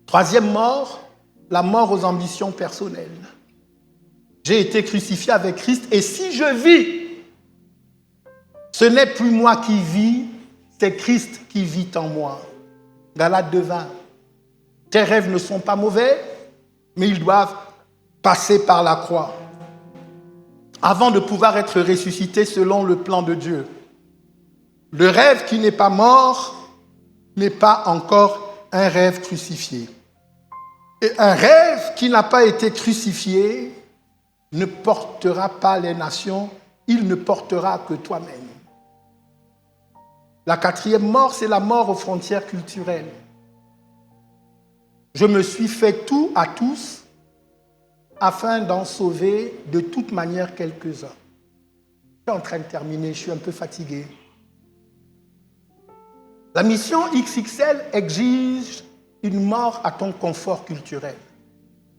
[SPEAKER 1] Troisième mort, la mort aux ambitions personnelles. J'ai été crucifié avec Christ et si je vis, ce n'est plus moi qui vis, c'est Christ qui vit en moi. Galates 2:20. Tes rêves ne sont pas mauvais, mais ils doivent passer par la croix avant de pouvoir être ressuscités selon le plan de Dieu. Le rêve qui n'est pas mort n'est pas encore un rêve crucifié. Et un rêve qui n'a pas été crucifié ne portera pas les nations, il ne portera que toi-même. La quatrième mort, c'est la mort aux frontières culturelles. Je me suis fait tout à tous afin d'en sauver de toute manière quelques-uns. Je suis en train de terminer, je suis un peu fatigué. La mission XXL exige une mort à ton confort culturel,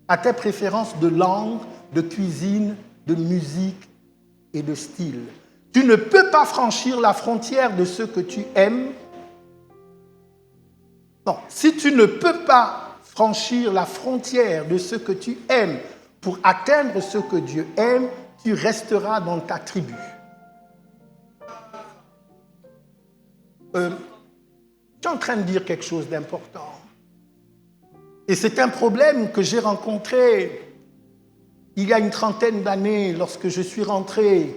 [SPEAKER 1] à tes préférences de langue, de cuisine, de musique et de style. Tu ne peux pas franchir la frontière de ce que tu aimes. Non, si tu ne peux pas franchir la frontière de ce que tu aimes pour atteindre ce que Dieu aime, tu resteras dans ta tribu. Je suis en train de dire quelque chose d'important. Et c'est un problème que j'ai rencontré il y a une trentaine d'années lorsque je suis rentré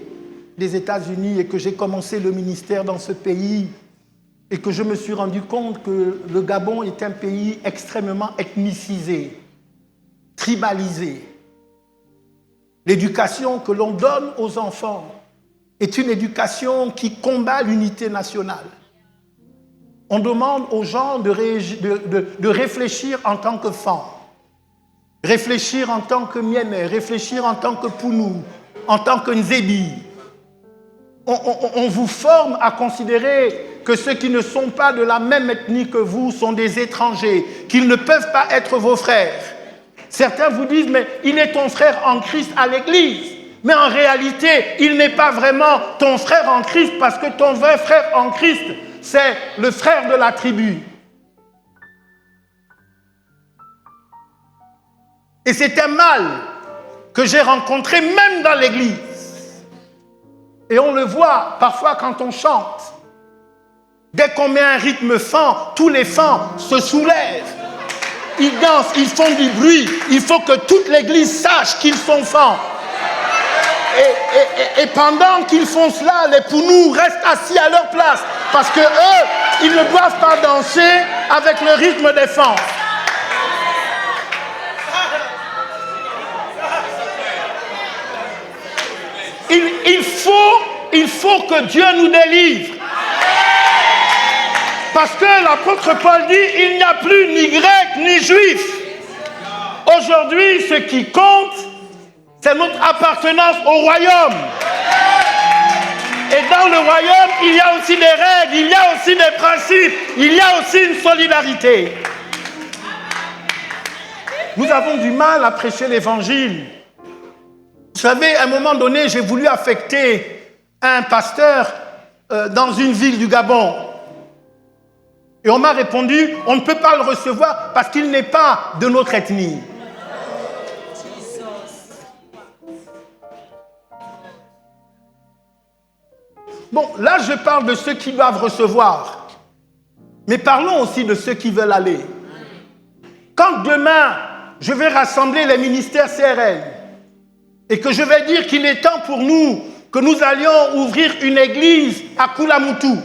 [SPEAKER 1] des États-Unis et que j'ai commencé le ministère dans ce pays et que je me suis rendu compte que le Gabon est un pays extrêmement ethnicisé, tribalisé. L'éducation que l'on donne aux enfants est une éducation qui combat l'unité nationale. On demande aux gens de réfléchir en tant que Fan, réfléchir en tant que Miémé, réfléchir en tant que Pounou, en tant que Nzébi. On vous forme à considérer que ceux qui ne sont pas de la même ethnie que vous sont des étrangers, qu'ils ne peuvent pas être vos frères. Certains vous disent, mais il est ton frère en Christ à l'église. Mais en réalité, il n'est pas vraiment ton frère en Christ parce que ton vrai frère en Christ, c'est le frère de la tribu. Et c'est un mal que j'ai rencontré même dans l'église. Et on le voit parfois quand on chante. Dès qu'on met un rythme Fan, tous les fans se soulèvent. Ils dansent, ils font du bruit. Il faut que toute l'église sache qu'ils sont Fans. Et pendant qu'ils font cela, les Pounous restent assis à leur place. Parce que eux, ils ne doivent pas danser avec le rythme des Fans. Il faut que Dieu nous délivre. Parce que l'apôtre Paul dit, il n'y a plus ni grec ni juif. Aujourd'hui, ce qui compte, c'est notre appartenance au royaume. Et dans le royaume, il y a aussi des règles, il y a aussi des principes, il y a aussi une solidarité. Nous avons du mal à prêcher l'évangile. Vous savez, à un moment donné, j'ai voulu affecter un pasteur dans une ville du Gabon. Et on m'a répondu, on ne peut pas le recevoir parce qu'il n'est pas de notre ethnie. Bon, là je parle de ceux qui doivent recevoir. Mais parlons aussi de ceux qui veulent aller. Quand demain, je vais rassembler les ministères CRL et que je vais dire qu'il est temps pour nous que nous allions ouvrir une église à Koulamoutou.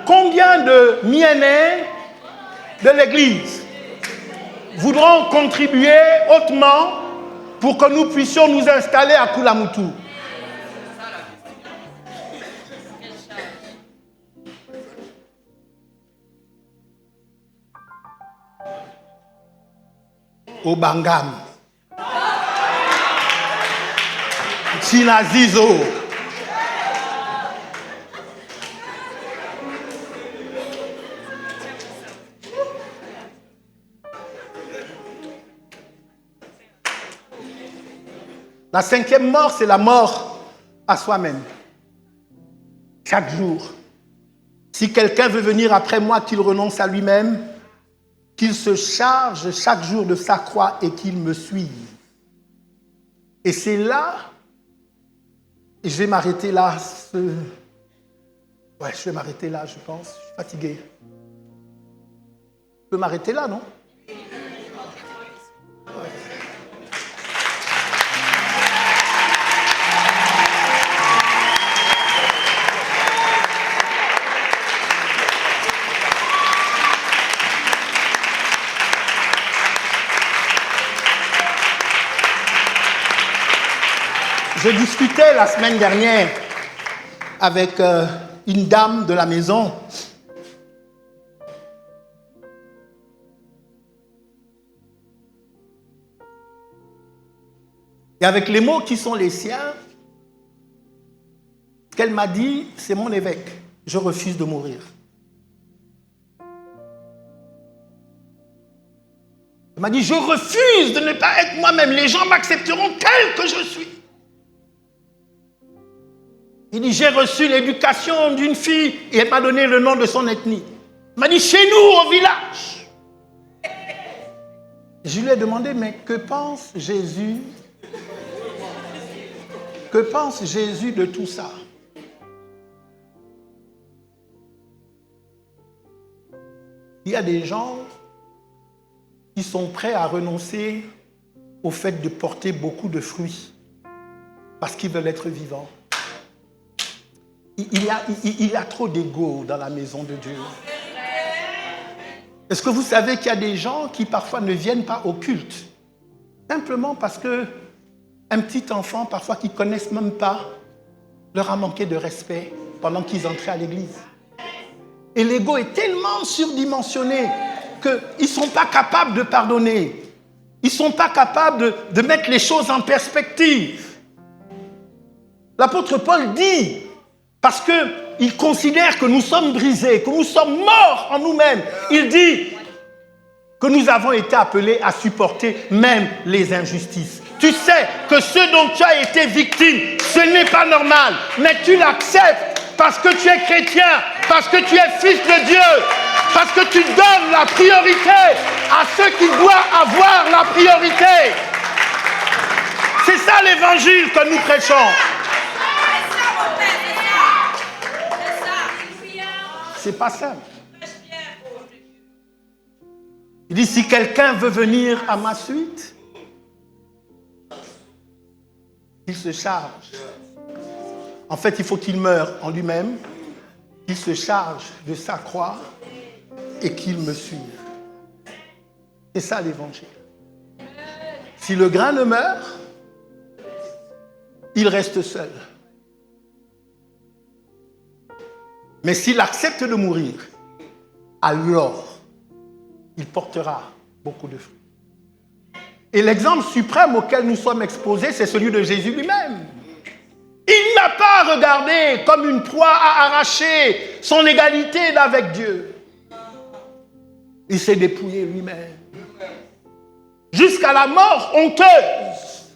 [SPEAKER 1] Combien de Miénais de l'église voudront contribuer hautement pour que nous puissions nous installer à Koulamoutou? Au Bangam, Chinazizo, La 5e mort, c'est la mort à soi-même. Chaque jour. Si quelqu'un veut venir après moi, qu'il renonce à lui-même, qu'il se charge chaque jour de sa croix et qu'il me suive. Et c'est là, et je vais m'arrêter là. Ouais, je vais m'arrêter là, je pense. Je suis fatigué. Je peux m'arrêter là, non? Je discutais la semaine dernière avec une dame de la maison. Et avec les mots qui sont les siens, ce qu'elle m'a dit, c'est mon évêque. Je refuse de mourir. Elle m'a dit, je refuse de ne pas être moi-même. Les gens m'accepteront tel que je suis. Il dit, j'ai reçu l'éducation d'une fille et elle m'a donné le nom de son ethnie. Il m'a dit, chez nous, au village. Je lui ai demandé, mais que pense Jésus? Que pense Jésus de tout ça? Il y a des gens qui sont prêts à renoncer au fait de porter beaucoup de fruits parce qu'ils veulent être vivants. Il y a trop d'ego dans la maison de Dieu. Est-ce que vous savez qu'il y a des gens qui parfois ne viennent pas au culte simplement parce qu'un petit enfant, parfois qu'ils ne connaissent même pas, leur a manqué de respect pendant qu'ils entraient à l'église. Et l'ego est tellement surdimensionné qu'ils ne sont pas capables de pardonner. Ils ne sont pas capables de mettre les choses en perspective. L'apôtre Paul dit, parce qu'il considère que nous sommes brisés, que nous sommes morts en nous-mêmes, il dit que nous avons été appelés à supporter même les injustices. Tu sais que ce dont tu as été victime, ce n'est pas normal, mais tu l'acceptes parce que tu es chrétien, parce que tu es fils de Dieu, parce que tu donnes la priorité à ceux qui doivent avoir la priorité. C'est ça l'évangile que nous prêchons. C'est pas simple. Il dit, si quelqu'un veut venir à ma suite, qu'il se charge. En fait, il faut qu'il meure en lui-même, qu'il se charge de sa croix et qu'il me suive. C'est ça l'évangile. Si le grain ne meurt, il reste seul. Mais s'il accepte de mourir, alors il portera beaucoup de fruits. Et l'exemple suprême auquel nous sommes exposés, c'est celui de Jésus lui-même. Il n'a pas regardé comme une proie à arracher son égalité avec Dieu. Il s'est dépouillé lui-même. Jusqu'à la mort honteuse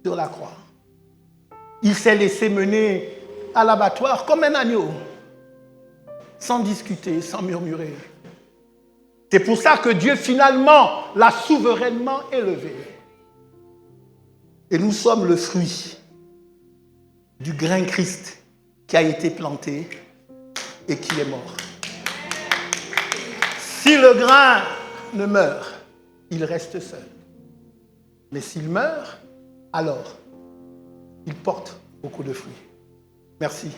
[SPEAKER 1] sur la croix. Il s'est laissé mener à l'abattoir comme un agneau. Sans discuter, sans murmurer. C'est pour ça que Dieu finalement l'a souverainement élevé. Et nous sommes le fruit du grain Christ qui a été planté et qui est mort. Si le grain ne meurt, il reste seul. Mais s'il meurt, alors il porte beaucoup de fruits. Merci.